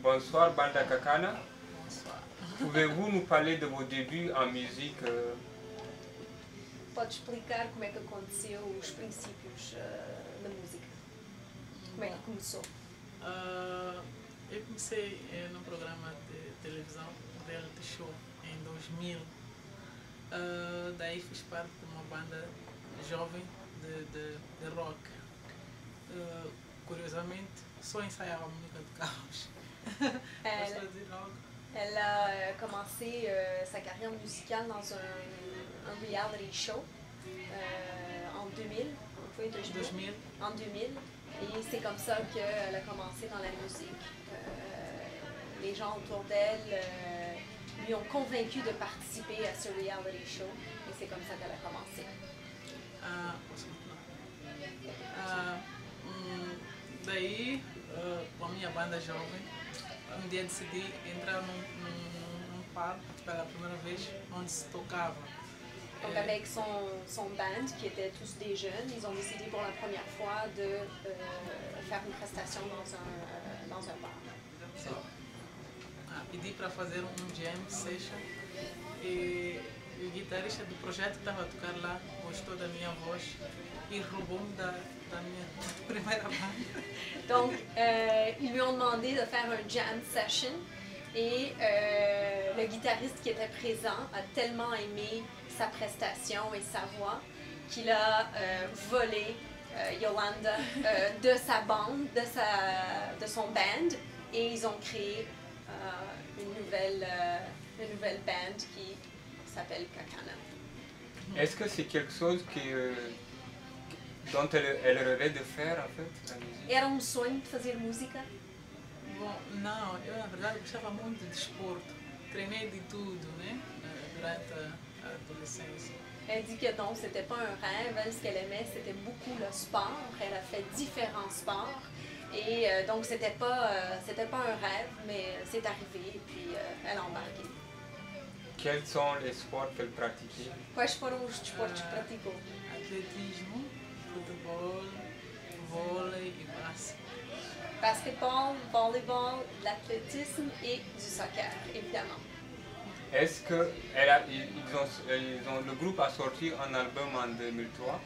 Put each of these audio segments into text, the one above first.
Bonsoir, Banda Kakana. Bonsoir. Pouvez-vous nous parler de vos débuts en musique? Pode explicar como é que aconteceu os princípios da música? Como é que começou? Eu comecei num programa de televisão, reality show, em 2000. Daí fiz parte de uma banda jovem de rock. Curiosamente, só ensaiava música de carros. Elle a commencé sa carrière musicale dans un reality show en 2000. Oui, 2000. En 2000. Et c'est comme ça qu'elle a commencé dans la musique. Les gens autour d'elle lui ont convaincu de participer à ce reality show. Et c'est comme ça qu'elle a commencé. Daí, com a minha banda jovem, dia decidi entrar num pub pela primeira vez, onde se tocava. Donc avec son band, qui étaient tous des jeunes, ils ont décidé pour la première fois de faire une prestation dans un bar. Pedi para fazer jam session e o guitarrista do projeto que estava a tocar lá gostou da minha voz e roubou-me da minha primeira banda. Donc, ils lui ont demandé de faire un jam session et le guitariste qui était présent a tellement aimé sa prestation et sa voix qu'il a volé Yolanda de sa bande, de son band, et ils ont créé une nouvelle band qui s'appelle Kakana. Est-ce que c'est quelque chose dont elle rêvait de faire en fait, la musique? Era sonho de fazer música? Bom, não, eu na verdade gostava muito de desporto. Treinei de tudo, né? Durante a adolescência. Elle dit que non, c'était pas un rêve. Elle, ce qu'elle aimait, c'était beaucoup le sport. Elle a fait différents sports. Et donc, c'était pas un rêve, mais c'est arrivé et puis elle a embarqué. Quels sont les sports qu'elle pratiquait? Quais foram os desportos que praticou? Atletismo, futebol, vôlei e basquete. Basketball, volleyball, l'athlétisme et du soccer, évidemment. Est-ce que le groupe a sorti un album en 2003?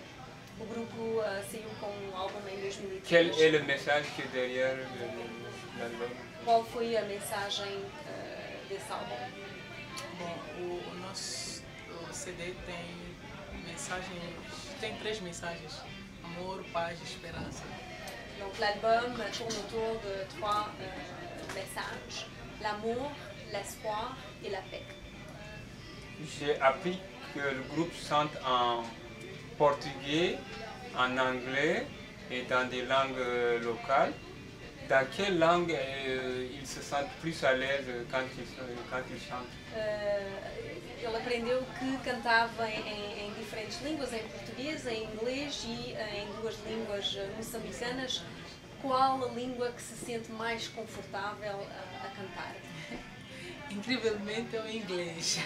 O grupo saiu com um álbum em 2003. Quel est le message qui est derrière l'album? Qual foi a mensagem desse álbum? Bom, o nosso CD tem 3 mensagens: amor, paz e esperança. Donc l'album tourne autour de 3 messages: l'amour, l'espoir et la paix. J'ai appris que le groupe chante en portugais, en anglais et dans des langues locales. Dans quelle langue ils se sentent plus à l'aise quand ils chantent? Ele aprendeu que cantava em diferentes línguas, em português, em inglês e em 2 línguas moçambicanas. Qual a língua que se sente mais confortável a cantar? Incrivelmente é o inglês.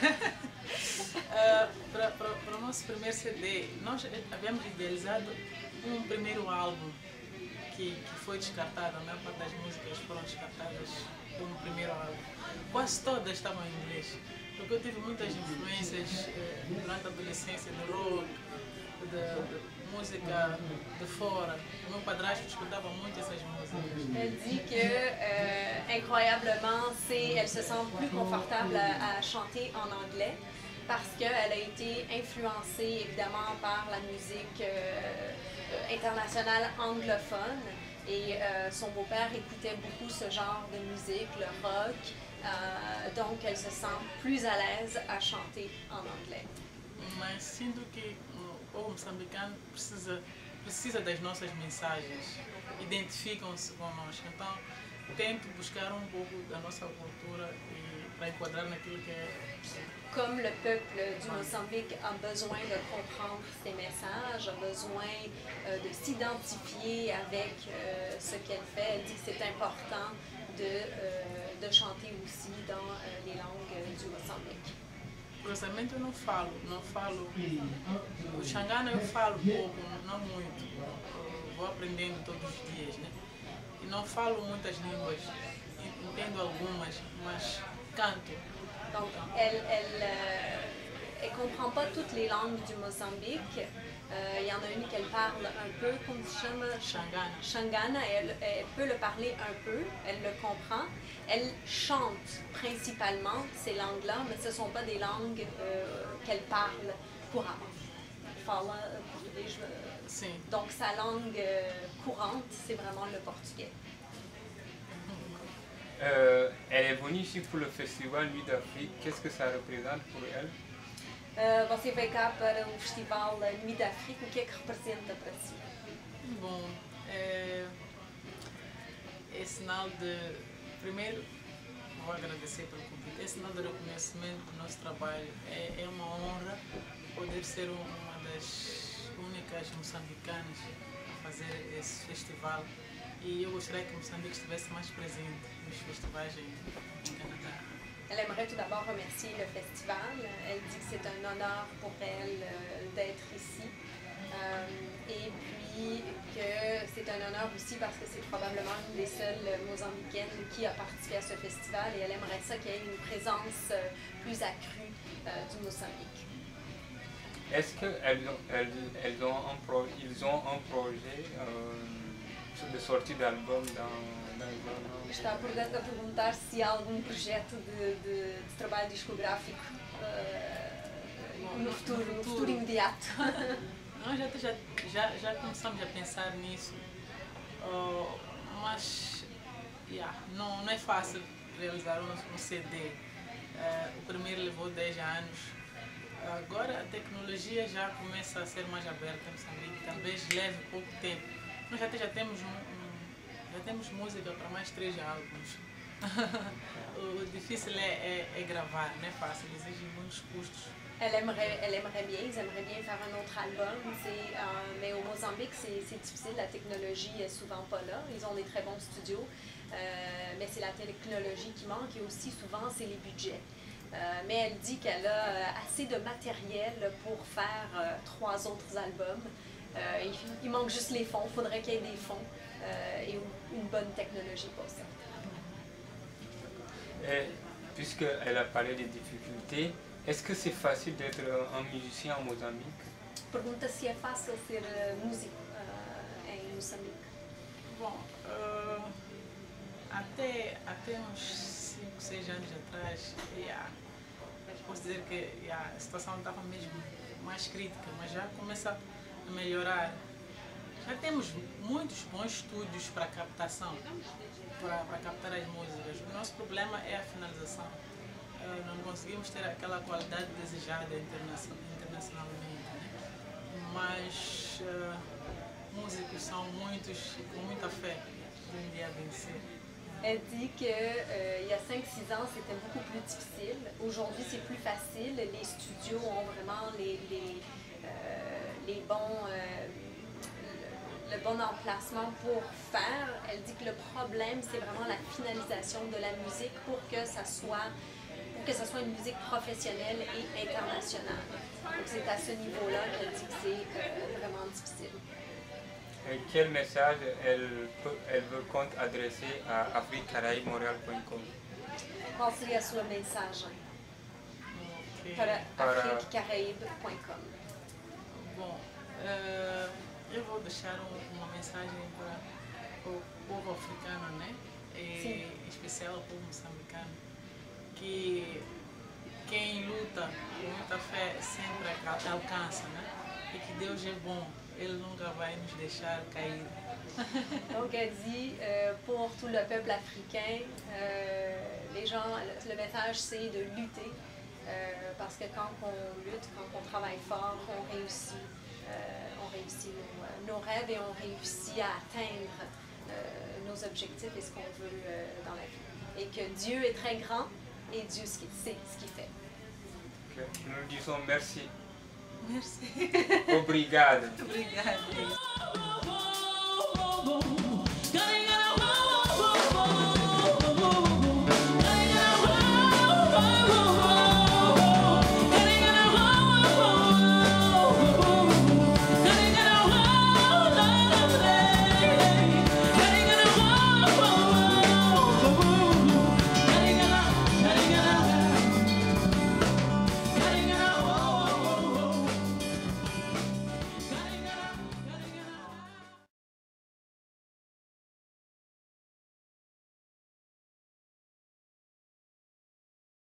Para o nosso primeiro CD, nós havíamos idealizado um primeiro álbum que foi descartado. A maior parte das músicas foram descartadas no primeiro álbum. Quase todas estavam em inglês, porque eu tive muitas influências durante a adolescência de rock, de música de fora. O meu padrasto escutava muito essas músicas. Elle dit que, incroyablement, elle se sent plus confortable à chanter en anglais parce qu'elle a été influencée évidemment par la musique internationale anglophone et son beau-père écoutait beaucoup ce genre de musique, le rock, donc elle se sent plus à l'aise à chanter en anglais. Mas sinto que o povo moçambicano precisa das nossas mensagens, identificam-se conosco, então tento buscar um pouco da nossa cultura para enquadrar naquilo que é. Comme le peuple du Mozambique a besoin de comprendre ces messages, a besoin de s'identifier avec ce qu'elle fait, elle dit que c'est important de chanter aussi dans les langues du Mozambique. Curiosamente eu não falo. O Xangana eu falo pouco, não muito. Eu vou aprendendo todos os dias, né? E não falo muitas línguas. Entendo comprend pas toutes les langues du Mozambique. Il y en a une qu'elle parle un peu, comme se chama? Xangana. Xangana, elle peut le parler un peu, elle le comprend. Elle chante principalement ces langues-là, mais ce ne sont pas des langues qu'elle parle couramment. Fala português. Sim. Donc sa langue courante, c'est vraiment le portugais. Elle est venue ici pour le festival Nuit d'Afrique. Qu'est-ce que ça représente pour elle? Você veio cá para o festival Nuit d'Afrique, o que é que representa para si? Bom, é sinal de... Primeiro, vou agradecer pelo convite. É sinal de reconhecimento do nosso trabalho. É uma honra poder ser uma das únicas moçambicanas a fazer esse festival. E eu gostaria que Moçambique estivesse mais presente nos festivais em Canadá. Elle aimerait tout d'abord remercier le festival. Elle dit que c'est un honneur pour elle d'être ici. Et puis que c'est un honneur aussi parce que c'est probablement une des seules Mozambicaines qui a participé à ce festival et elle aimerait ça qu'il y ait une présence plus accrue du Mozambique. Est-ce qu'ils ont un projet de sortie d'album dans les zones? Está a perguntar se há algum projeto de trabalho discográfico no futuro imediato. Nós já começamos a pensar nisso, mas não é fácil realizar um CD. O primeiro levou 10 anos. Agora a tecnologia já começa a ser mais aberta em Moçambique, talvez leve pouco tempo. Nós já temos já temos música para mais 3 álbuns. O difícil é gravar, não é fácil, exige muitos custos. Elle aimerait bien, ils aimeraient bien faire un autre album, mais au Mozambique c'est difficile, la technologie est souvent pas là. Ils ont des très bons studios, mais c'est la technologie qui manque et aussi souvent c'est les budgets. Mais elle dit qu'elle a assez de matériel pour faire 3 autres albums. Il manque juste les fonds, il faudrait qu'il y ait des fonds et une bonne technologie pour ça. Puisqu'elle a parlé des difficultés, est-ce que c'est facile d'être un musicien en Mozambique? Pergunta se é fácil ser músico em Moçambique. Bom, até uns 5, 6 anos atrás, posso dizer que a situação estava mesmo mais crítica, mas já começa a melhorar. Já temos muitos bons estúdios para captação, para captar as músicas. O nosso problema é a finalização. Não conseguimos ter aquela qualidade desejada internacionalmente, né? Mas músicos são muitos e com muita fé de um dia vencer. Elle dit qu'il y a 5-6 ans, c'était beaucoup plus difficile. Aujourd'hui, c'est plus facile. Les studios ont vraiment le bon emplacement pour faire. Elle dit que le problème, c'est vraiment la finalisation de la musique pour que ça soit une musique professionnelle et internationale. Donc c'est à ce niveau-là qu'elle dit que c'est vraiment difficile. Et quel message elle compte adresser à afriquecaraíbemontréal.com? Qual seria a sua mensagem para afriquecaraíbe.com? Bom, eu vou deixar uma mensagem para o povo africano, né? Em especial o povo moçambicano, que quem luta com muita fé sempre alcança, né? Et que Deus est bon, Ele nunca vai nos deixar cair. Donc elle dit pour tout le peuple africain, le message c'est de lutter parce que quand on lutte, quand on travaille fort, on réussit nos rêves et on réussit à atteindre nos objectifs et ce qu'on veut dans la vie. Et que Dieu est très grand et Dieu sait ce qu'il fait. Okay. Nous disons merci. Merci. Obrigado. Obrigada.